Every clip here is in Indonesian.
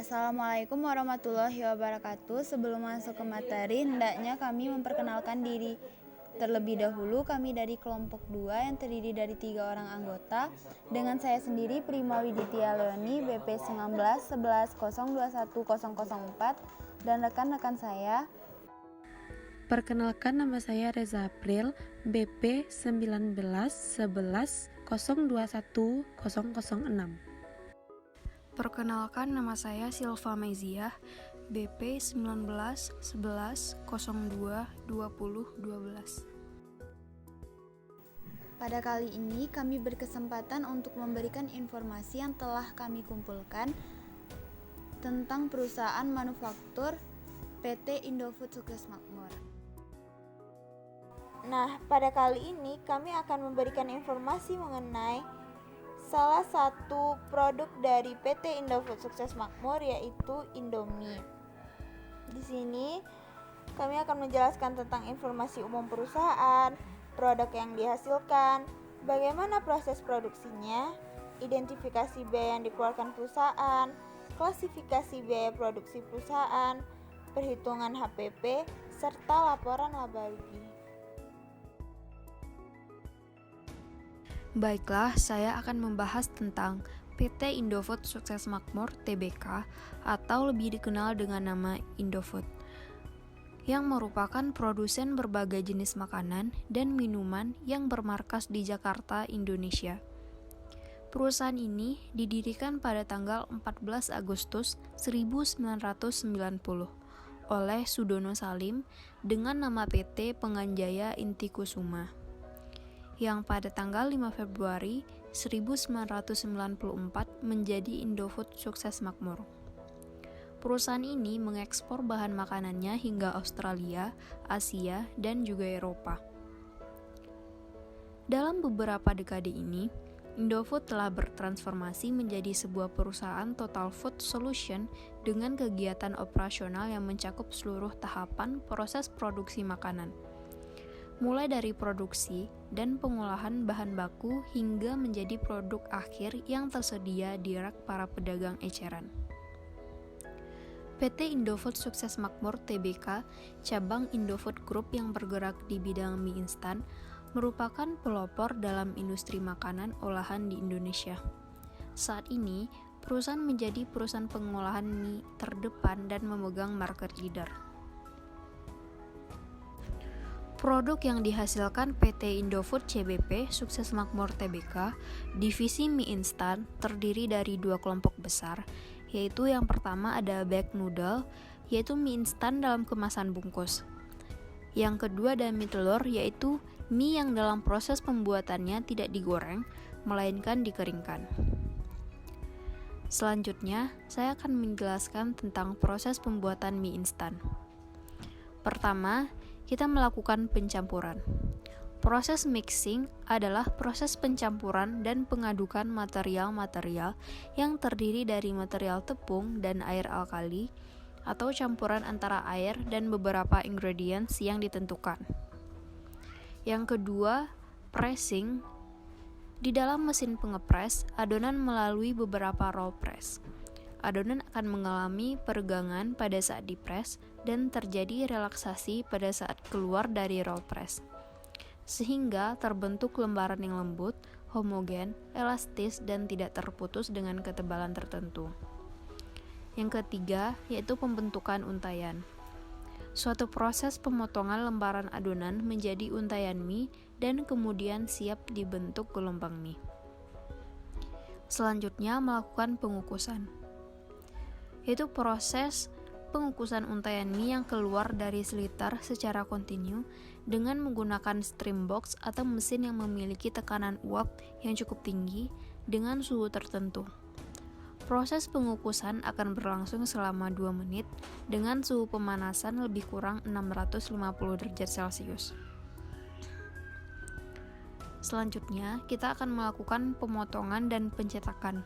Assalamualaikum warahmatullahi wabarakatuh. Sebelum masuk ke materi, hendaknya kami memperkenalkan diri terlebih dahulu. Kami dari kelompok 2 yang terdiri dari 3 orang anggota. Dengan saya sendiri, Prima Widitya Leoni, BP 19 11 021 004, dan rekan-rekan saya. Perkenalkan, nama saya Reza April, BP 19 11 021 006. Perkenalkan, nama saya Silva Meziah, BP 19 11 02 20 12. Pada kali ini kami berkesempatan untuk memberikan informasi yang telah kami kumpulkan tentang perusahaan manufaktur PT Indofood Sukses Makmur. Nah, pada kali ini kami akan memberikan informasi mengenai salah satu produk dari PT Indofood Sukses Makmur, yaitu Indomie. Di sini kami akan menjelaskan tentang informasi umum perusahaan, produk yang dihasilkan, bagaimana proses produksinya, identifikasi biaya yang dikeluarkan perusahaan, klasifikasi biaya produksi perusahaan, perhitungan HPP, serta laporan laba rugi. Baiklah, saya akan membahas tentang PT Indofood Sukses Makmur Tbk atau lebih dikenal dengan nama Indofood, yang merupakan produsen berbagai jenis makanan dan minuman yang bermarkas di Jakarta, Indonesia. Perusahaan ini didirikan pada tanggal 14 Agustus 1990 oleh Sudono Salim dengan nama PT Penganjaya Intikusuma, yang pada tanggal 5 Februari 1994 menjadi Indofood Sukses Makmur. Perusahaan ini mengekspor bahan makanannya hingga Australia, Asia, dan juga Eropa. Dalam beberapa dekade ini, Indofood telah bertransformasi menjadi sebuah perusahaan total food solution dengan kegiatan operasional yang mencakup seluruh tahapan proses produksi makanan, mulai dari produksi dan pengolahan bahan baku hingga menjadi produk akhir yang tersedia di rak para pedagang eceran. PT Indofood Sukses Makmur Tbk, cabang Indofood Group yang bergerak di bidang mie instan, merupakan pelopor dalam industri makanan olahan di Indonesia. Saat ini, perusahaan menjadi perusahaan pengolahan mie terdepan dan memegang market leader. Produk yang dihasilkan PT Indofood CBP Sukses Makmur Tbk, divisi mie instan, terdiri dari 2 kelompok besar, yaitu yang pertama ada bag noodle, yaitu mie instan dalam kemasan bungkus. Yang kedua ada mie telur, yaitu mie yang dalam proses pembuatannya tidak digoreng, melainkan dikeringkan. Selanjutnya, saya akan menjelaskan tentang proses pembuatan mie instan. Pertama, kita melakukan pencampuran. Proses mixing adalah proses pencampuran dan pengadukan material-material yang terdiri dari material tepung dan air alkali atau campuran antara air dan beberapa ingredients yang ditentukan. Yang kedua, pressing. Di dalam mesin pengepres, adonan melalui beberapa roll press. Adonan akan mengalami peregangan pada saat dipres dan terjadi relaksasi pada saat keluar dari roll press, sehingga terbentuk lembaran yang lembut, homogen, elastis, dan tidak terputus dengan ketebalan tertentu. Yang ketiga, yaitu pembentukan untayan. Suatu proses pemotongan lembaran adonan menjadi untayan mie dan kemudian siap dibentuk gelombang mie. Selanjutnya, melakukan pengukusan, yaitu proses pengukusan untayan mie yang keluar dari slitter secara kontinu dengan menggunakan stream box atau mesin yang memiliki tekanan uap yang cukup tinggi dengan suhu tertentu. Proses pengukusan akan berlangsung selama 2 menit dengan suhu pemanasan lebih kurang 650 derajat Celcius. Selanjutnya, kita akan melakukan pemotongan dan pencetakan.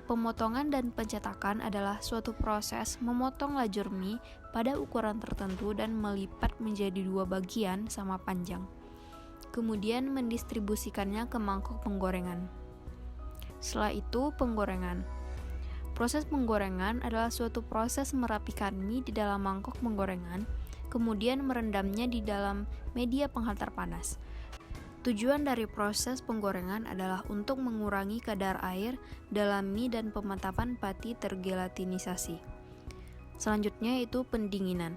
Pemotongan dan pencetakan adalah suatu proses memotong lajur mie pada ukuran tertentu dan melipat menjadi 2 bagian sama panjang. Kemudian mendistribusikannya ke mangkok penggorengan. Setelah itu, penggorengan. Proses penggorengan adalah suatu proses merapikan mie di dalam mangkok penggorengan, kemudian merendamnya di dalam media penghantar panas. Tujuan dari proses penggorengan adalah untuk mengurangi kadar air dalam mie dan pemantapan pati tergelatinisasi. Selanjutnya yaitu pendinginan.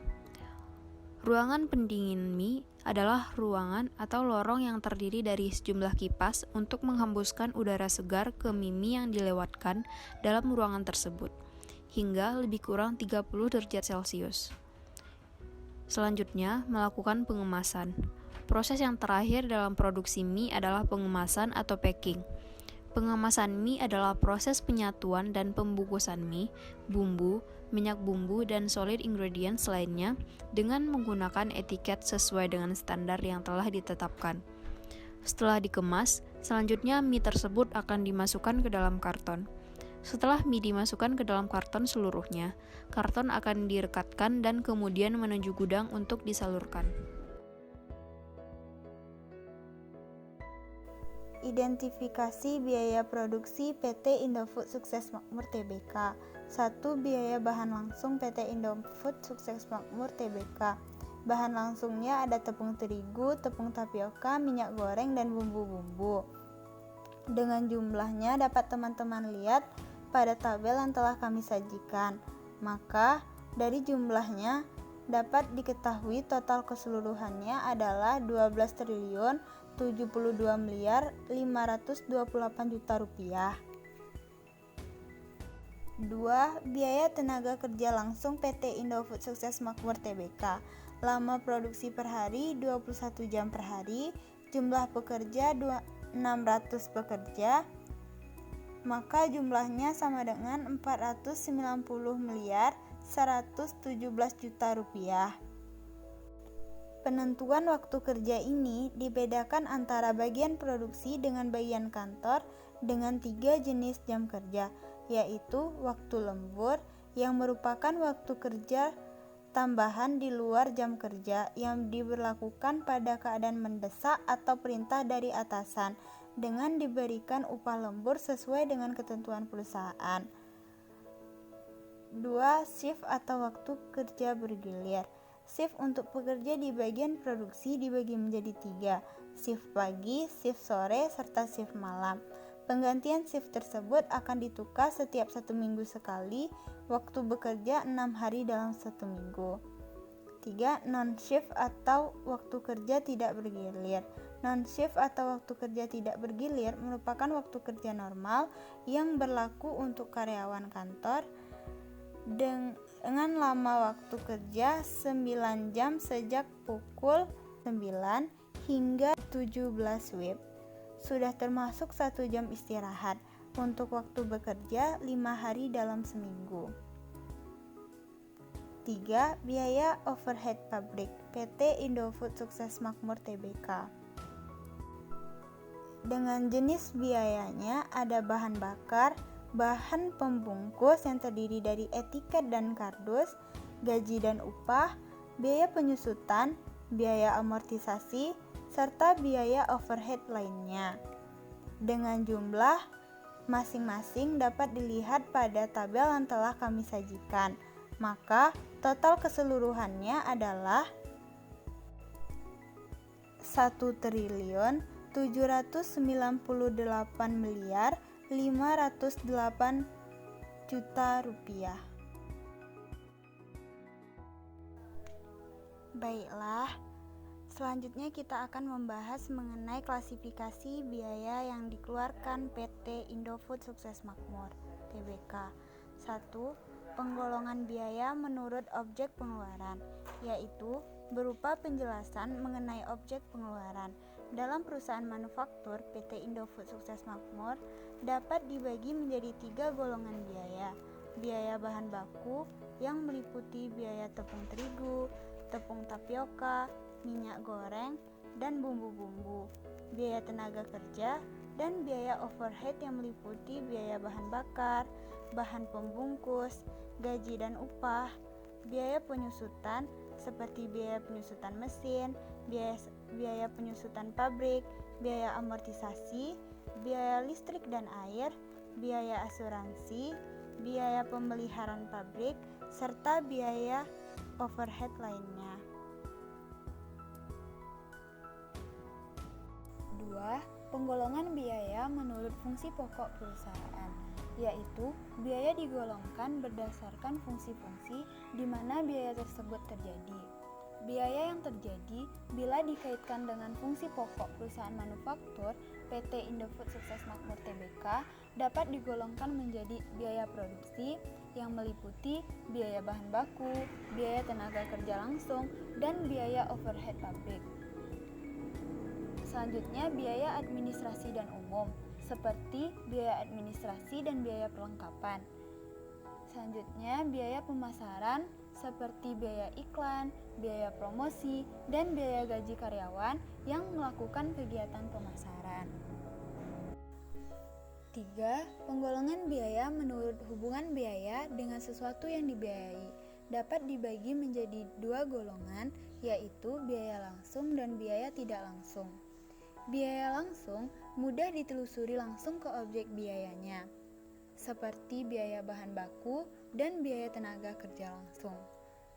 Ruangan pendingin mie adalah ruangan atau lorong yang terdiri dari sejumlah kipas untuk menghembuskan udara segar ke mie yang dilewatkan dalam ruangan tersebut, hingga lebih kurang 30 derajat Celcius. Selanjutnya, melakukan pengemasan. Proses yang terakhir dalam produksi mie adalah pengemasan atau packing. Pengemasan mie adalah proses penyatuan dan pembungkusan mie, bumbu, minyak bumbu, dan solid ingredients lainnya dengan menggunakan etiket sesuai dengan standar yang telah ditetapkan. Setelah dikemas, selanjutnya mie tersebut akan dimasukkan ke dalam karton. Setelah mie dimasukkan ke dalam karton seluruhnya, karton akan direkatkan dan kemudian menuju gudang untuk disalurkan. Identifikasi biaya produksi PT Indofood Sukses Makmur Tbk. 1. Biaya bahan langsung PT Indofood Sukses Makmur Tbk. Bahan langsungnya ada tepung terigu, tepung tapioka, minyak goreng, dan bumbu-bumbu. Dengan jumlahnya dapat teman-teman lihat pada tabel yang telah kami sajikan. Maka dari jumlahnya dapat diketahui total keseluruhannya adalah 12.072.528 juta rupiah. 2. Biaya tenaga kerja langsung PT Indofood Sukses Makmur Tbk. Lama produksi per hari 21 jam per hari, jumlah pekerja 600 pekerja, maka jumlahnya sama dengan 490.117 juta rupiah. Penentuan waktu kerja ini dibedakan antara bagian produksi dengan bagian kantor dengan 3 jenis jam kerja, yaitu waktu lembur yang merupakan waktu kerja tambahan di luar jam kerja yang diberlakukan pada keadaan mendesak atau perintah dari atasan dengan diberikan upah lembur sesuai dengan ketentuan perusahaan. 2. Shift atau waktu kerja bergilir. Shift untuk pekerja di bagian produksi dibagi menjadi 3, shift pagi, shift sore, serta shift malam. Penggantian shift tersebut akan ditukar setiap 1 minggu sekali, waktu bekerja 6 hari dalam 1 minggu. 3. Non-shift atau waktu kerja tidak bergilir. Non-shift atau waktu kerja tidak bergilir merupakan waktu kerja normal yang berlaku untuk karyawan kantor dengan lama waktu kerja 9 jam sejak pukul 9 hingga 17 WIB. Sudah termasuk 1 jam istirahat untuk waktu bekerja 5 hari dalam seminggu. 3. Biaya overhead pabrik PT Indofood Sukses Makmur Tbk. Dengan jenis biayanya ada bahan bakar, bahan pembungkus yang terdiri dari etiket dan kardus, gaji dan upah, biaya penyusutan, biaya amortisasi, serta biaya overhead lainnya. Dengan jumlah masing-masing dapat dilihat pada tabel yang telah kami sajikan. Maka total keseluruhannya adalah 1.798.508 juta rupiah. Baiklah, selanjutnya kita akan membahas mengenai klasifikasi biaya yang dikeluarkan PT Indofood Sukses Makmur Tbk. 1. Penggolongan biaya menurut objek pengeluaran, yaitu berupa penjelasan mengenai objek pengeluaran. Dalam perusahaan manufaktur, PT Indofood Sukses Makmur dapat dibagi menjadi 3 golongan biaya. Biaya bahan baku yang meliputi biaya tepung terigu, tepung tapioka, minyak goreng, dan bumbu-bumbu. Biaya tenaga kerja dan biaya overhead yang meliputi biaya bahan bakar, bahan pembungkus, gaji dan upah, biaya penyusutan seperti biaya penyusutan mesin, biaya penyusutan pabrik, biaya amortisasi, biaya listrik dan air, biaya asuransi, biaya pemeliharaan pabrik, serta biaya overhead lainnya. 2. Penggolongan biaya menurut fungsi pokok perusahaan, yaitu biaya digolongkan berdasarkan fungsi-fungsi di mana biaya tersebut terjadi. Biaya yang terjadi bila dikaitkan dengan fungsi pokok perusahaan manufaktur PT Indofood Sukses Makmur Tbk dapat digolongkan menjadi biaya produksi yang meliputi biaya bahan baku, biaya tenaga kerja langsung, dan biaya overhead pabrik. Selanjutnya, biaya administrasi dan umum, seperti biaya administrasi dan biaya perlengkapan. Selanjutnya, biaya pemasaran, seperti biaya iklan, biaya promosi, dan biaya gaji karyawan yang melakukan kegiatan pemasaran. 3. Penggolongan biaya menurut hubungan biaya dengan sesuatu yang dibiayai dapat dibagi menjadi 2 golongan, yaitu biaya langsung dan biaya tidak langsung. Biaya langsung mudah ditelusuri langsung ke objek biayanya, seperti biaya bahan baku dan biaya tenaga kerja langsung.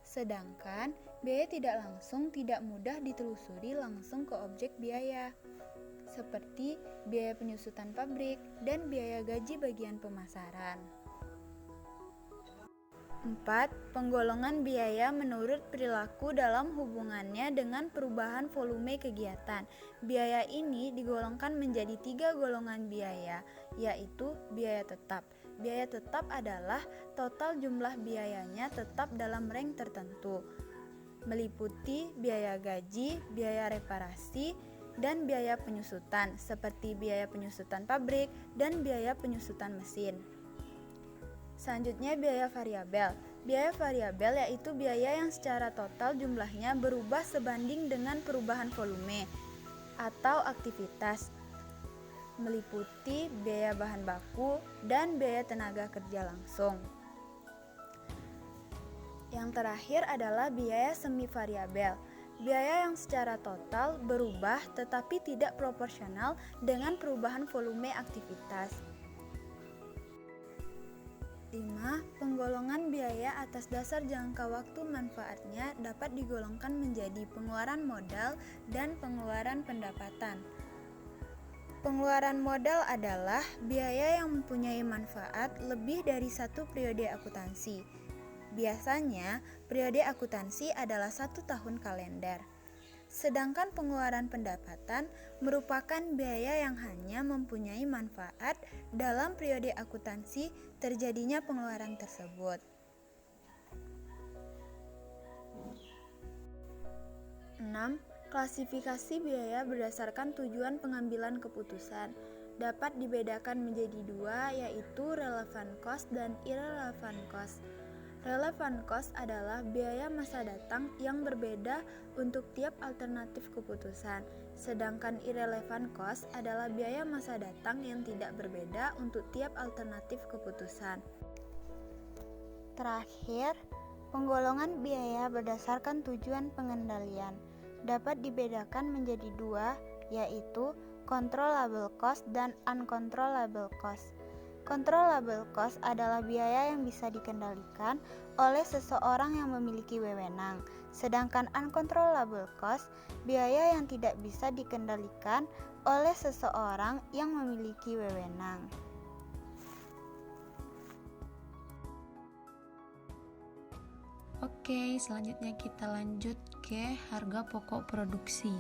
Sedangkan biaya tidak langsung tidak mudah ditelusuri langsung ke objek biaya, seperti biaya penyusutan pabrik dan biaya gaji bagian pemasaran. 4. Penggolongan biaya menurut perilaku dalam hubungannya dengan perubahan volume kegiatan. Biaya ini digolongkan menjadi 3 golongan biaya, yaitu biaya tetap. Biaya tetap adalah total jumlah biayanya tetap dalam range tertentu, meliputi biaya gaji, biaya reparasi, dan biaya penyusutan, seperti biaya penyusutan pabrik dan biaya penyusutan mesin. Selanjutnya, biaya variabel. Biaya variabel yaitu biaya yang secara total jumlahnya berubah sebanding dengan perubahan volume atau aktivitas, meliputi biaya bahan baku dan biaya tenaga kerja langsung. Yang terakhir adalah biaya semi variabel. Biaya yang secara total berubah tetapi tidak proporsional dengan perubahan volume aktivitas. 5. Penggolongan biaya atas dasar jangka waktu manfaatnya dapat digolongkan menjadi pengeluaran modal dan pengeluaran pendapatan. Pengeluaran modal adalah biaya yang mempunyai manfaat lebih dari 1 periode akuntansi. Biasanya, periode akuntansi adalah 1 tahun kalender. Sedangkan pengeluaran pendapatan merupakan biaya yang hanya mempunyai manfaat dalam periode akuntansi terjadinya pengeluaran tersebut. 6. Klasifikasi biaya berdasarkan tujuan pengambilan keputusan dapat dibedakan menjadi 2, yaitu relevant cost dan irrelevant cost. Relevant cost adalah biaya masa datang yang berbeda untuk tiap alternatif keputusan, sedangkan irrelevant cost adalah biaya masa datang yang tidak berbeda untuk tiap alternatif keputusan. Terakhir, penggolongan biaya berdasarkan tujuan pengendalian dapat dibedakan menjadi 2, yaitu controllable cost dan uncontrollable cost. Controllable cost adalah biaya yang bisa dikendalikan oleh seseorang yang memiliki wewenang, sedangkan uncontrollable cost biaya yang tidak bisa dikendalikan oleh seseorang yang memiliki wewenang. Oke, selanjutnya kita lanjut ke harga pokok produksi.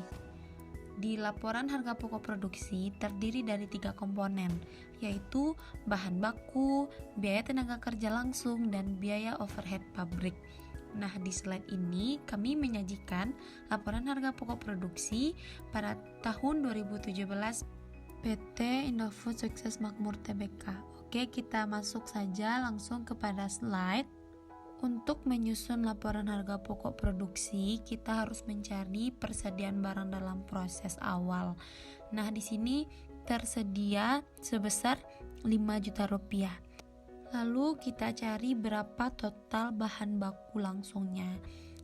Di laporan harga pokok produksi terdiri dari 3 komponen, yaitu bahan baku, biaya tenaga kerja langsung, dan biaya overhead pabrik. Nah, di slide ini kami menyajikan laporan harga pokok produksi pada tahun 2017 PT Indofood Sukses Makmur Tbk. Oke, kita masuk saja langsung kepada slide. Untuk menyusun laporan harga pokok produksi, kita harus mencari persediaan barang dalam proses awal. Nah, di sini tersedia sebesar 5 juta rupiah. Lalu kita cari berapa total bahan baku langsungnya.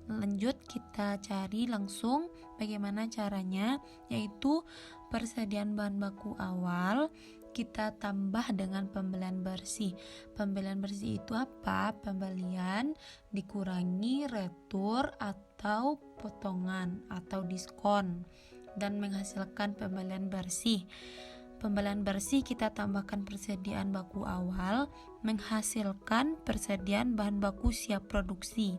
Lanjut kita cari langsung bagaimana caranya, yaitu persediaan bahan baku awal kita tambah dengan pembelian bersih. Pembelian bersih itu apa? Pembelian dikurangi retur atau potongan atau diskon dan menghasilkan pembelian bersih. Pembelian bersih kita tambahkan persediaan baku awal, menghasilkan persediaan bahan baku siap produksi.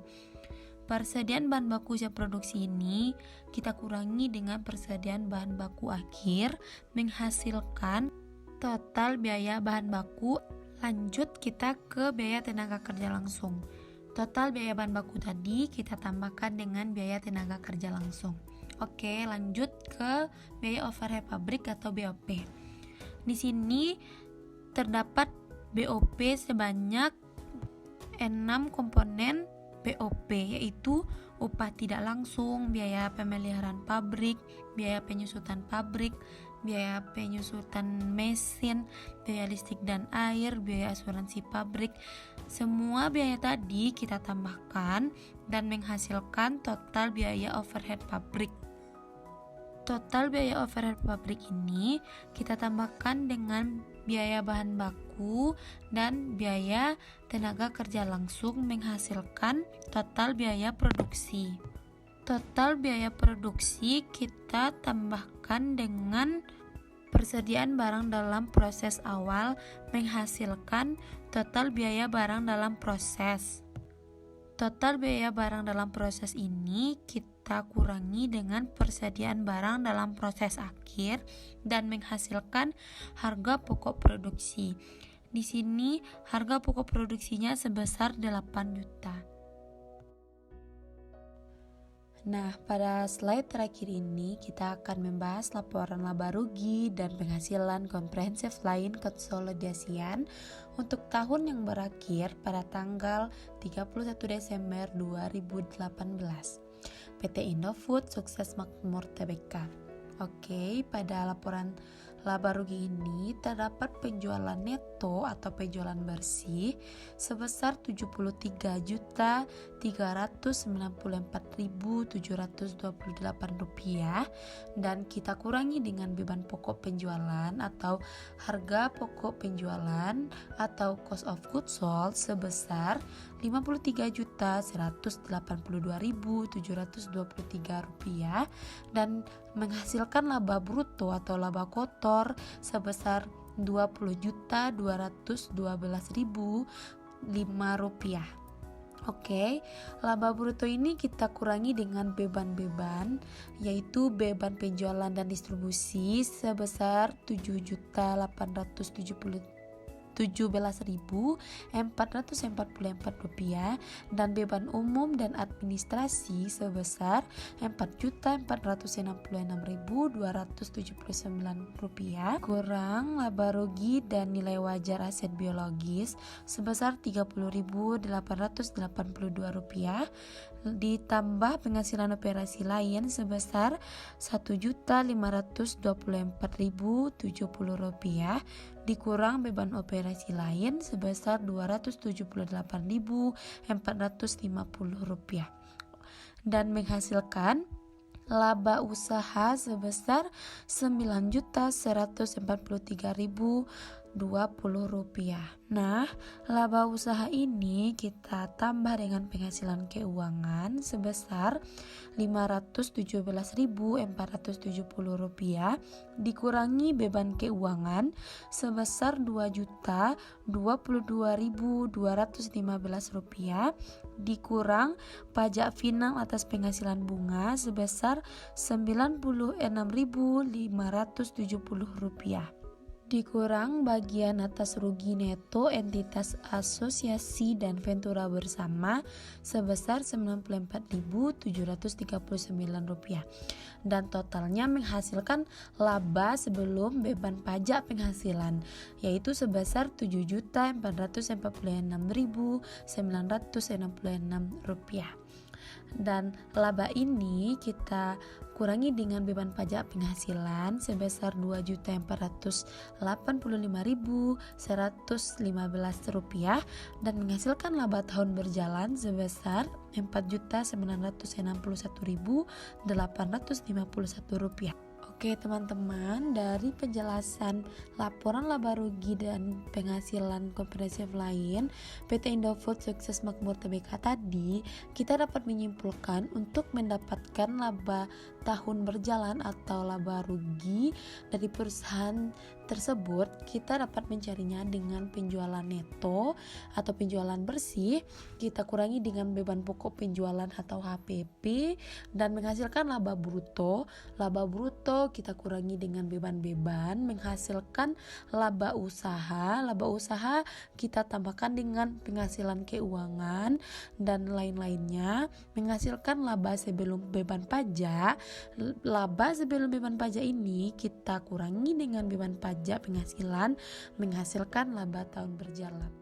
Persediaan bahan baku siap produksi ini kita kurangi dengan persediaan bahan baku akhir, menghasilkan total biaya bahan baku. Lanjut kita ke biaya tenaga kerja langsung. Total biaya bahan baku tadi kita tambahkan dengan biaya tenaga kerja langsung. Oke, lanjut ke biaya overhead pabrik atau BOP. Di sini terdapat BOP sebanyak 6 komponen BOP, yaitu upah tidak langsung, biaya pemeliharaan pabrik, biaya penyusutan pabrik, biaya penyusutan mesin, biaya listrik dan air, biaya asuransi pabrik. Semua biaya tadi kita tambahkan dan menghasilkan total biaya overhead pabrik. Total biaya overhead pabrik ini kita tambahkan dengan biaya bahan baku dan biaya tenaga kerja langsung, menghasilkan total biaya produksi. Total biaya produksi kita tambahkan dengan persediaan barang dalam proses awal, menghasilkan total biaya barang dalam proses. Total biaya barang dalam proses ini kita kurangi dengan persediaan barang dalam proses akhir dan menghasilkan harga pokok produksi. Di sini harga pokok produksinya sebesar 8 juta. Nah, pada slide terakhir ini kita akan membahas laporan laba rugi dan penghasilan komprehensif lain konsolidasian untuk tahun yang berakhir pada tanggal 31 Desember 2018. PT Indofood Sukses Makmur Tbk. Oke, pada laporan laba rugi ini terdapat penjualan neto atau penjualan bersih sebesar Rp73.394.728 dan kita kurangi dengan beban pokok penjualan atau harga pokok penjualan atau cost of goods sold sebesar Rp53.182.723 dan menghasilkan laba bruto atau laba kotor sebesar Rp20.212.005. Oke, laba bruto ini kita kurangi dengan beban-beban, yaitu beban penjualan dan distribusi sebesar Rp17.444 dan beban umum dan administrasi sebesar Rp4.466.279 kurang laba rugi dan nilai wajar aset biologis sebesar Rp30.882 ditambah penghasilan operasi lain sebesar Rp1.524.070 dikurang beban operasi lain sebesar Rp278.450 dan menghasilkan laba usaha sebesar Rp9.143.020. Nah, laba usaha ini kita tambah dengan penghasilan keuangan sebesar Rp517.470 dikurangi beban keuangan sebesar Rp2.022.215 dikurang pajak final atas penghasilan bunga sebesar Rp96.570 dikurang bagian atas rugi neto entitas asosiasi dan ventura bersama sebesar Rp94.739 dan totalnya menghasilkan laba sebelum beban pajak penghasilan yaitu sebesar Rp7.446.966 dan laba ini kita kurangi dengan beban pajak penghasilan sebesar Rp2.485.115 dan menghasilkan laba tahun berjalan sebesar Rp4.961.851. Oke teman-teman, dari penjelasan laporan laba rugi dan penghasilan komprehensif lain PT Indofood Sukses Makmur Tbk tadi, kita dapat menyimpulkan untuk mendapatkan laba tahun berjalan atau laba rugi dari perusahaan tersebut, kita dapat mencarinya dengan penjualan neto atau penjualan bersih, kita kurangi dengan beban pokok penjualan atau HPP, dan menghasilkan laba bruto. Laba bruto kita kurangi dengan beban-beban, menghasilkan laba usaha. Laba usaha kita tambahkan dengan penghasilan keuangan dan lain-lainnya, menghasilkan laba sebelum beban pajak. Laba sebelum beban pajak ini kita kurangi dengan beban pajak penghasilan, menghasilkan laba tahun berjalan.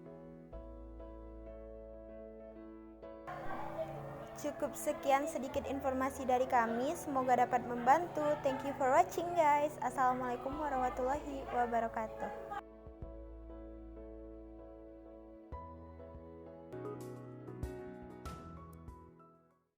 Cukup sekian sedikit informasi dari kami, semoga dapat membantu. Thank you for watching guys. Assalamualaikum warahmatullahi wabarakatuh.